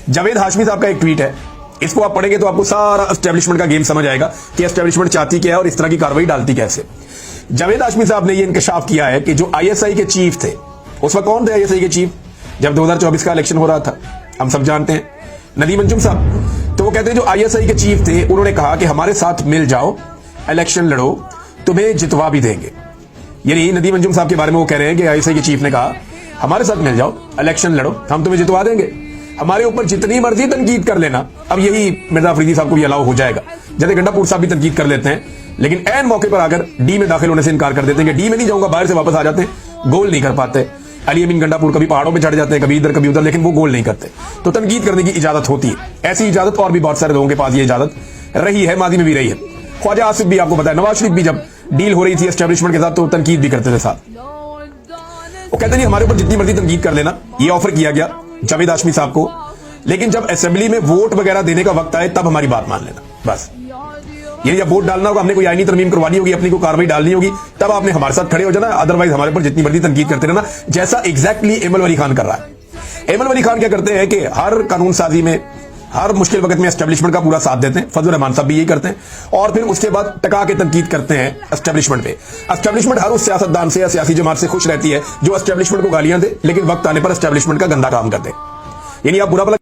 जावेद हाशमी साहब का एक ट्वीट है, इसको आप पढ़ेंगे तो आपको सारा एस्टेब्लिशमेंट का गेम समझ आएगा कि एस्टेब्लिशमेंट चाहती क्या है और इस तरह की कार्रवाई डालती कैसे। जावेद हाशमी साहब ने यह इंकशाफ किया है कि जो आईएसआई के चीफ थे, उस वक्त कौन थे आईएसआई के चीफ जब 2024 का इलेक्शन हो रहा था, हम सब जानते हैं, नदीम अंजुम साहब। तो वो कहते हैं जो आईएसआई के चीफ थे उन्होंने कहा कि हमारे साथ मिल जाओ, इलेक्शन लड़ो, तुम्हें जितवा भी देंगे। यानी नदीम अंजुम साहब के बारे में वो कह रहे हैं कि आईएसआई के चीफ ने कहा हमारे साथ मिल जाओ, इलेक्शन लड़ो, हम तुम्हें जितवा देंगे, हमारे ऊपर जितनी मर्जी तनकीद कर लेना। अब यही मिर्जा अफरीदी साहब को भी अलाउ हो जाएगा, जैसे गंडापुर साहब भी तनकीद कर लेते हैं, लेकिन ऐन मौके पर आकर डी में दाखिल होने से इनकार कर देते हैं कि डी में नहीं जाऊंगा, बाहर से वापस आ जाते हैं, गोल नहीं कर पाते। अली अमीन गंडापुर कभी पहाड़ों में चढ़ जाते हैं, कभी इधर कभी उधर, लेकिन वो गोल नहीं करते। तो तनकीद करने की इजाजत होती है, ऐसी इजाजत और भी बहुत सारे लोगों के पास ये इजाजत रही है, माजी में भी रही है। ख्वाजा आसिफ भी आपको पता है, नवाज शरीफ भी जब डील हो रही थी एस्टेब्लिशमेंट के साथ तो तनकीद भी करते थे साथ। वो कहते नहीं हमारे ऊपर जितनी मर्जी तनकीद कर लेना, ये ऑफर किया गया जावेद हाशमी साहब को, लेकिन जब असेंबली में वोट वगैरह देने का वक्त आए तब हमारी बात मान लेना बस। ये जब वोट डालना होगा, हमने कोई आईनी तरमीम करवानी होगी, अपनी कोई कार्रवाई डालनी होगी, तब आपने हमारे साथ खड़े हो जाना, अदरवाइज हमारे ऊपर जितनी मर्जी तनकीद करते रहना, जैसा एग्जैक्टली एमल वली खान कर रहा है। एमल वली खान क्या करते हैं कि हर कानून साजी में, हर मुश्किल वक्त में एस्टेब्लिशमेंट का पूरा साथ देते हैं। फजल रहमान साहब भी यही करते हैं, और फिर उसके बाद टका के तनकीद करते हैं एस्टेब्लिशमेंट पे। एस्टेब्लिशमेंट हर उस सियासतदान से या सियासी जमात से खुश रहती है जो एस्टेब्लिशमेंट को गालियां दे, लेकिन वक्त आने पर एस्टेब्लिशमेंट का गंदा काम कर दे। यानी आप बुरा भला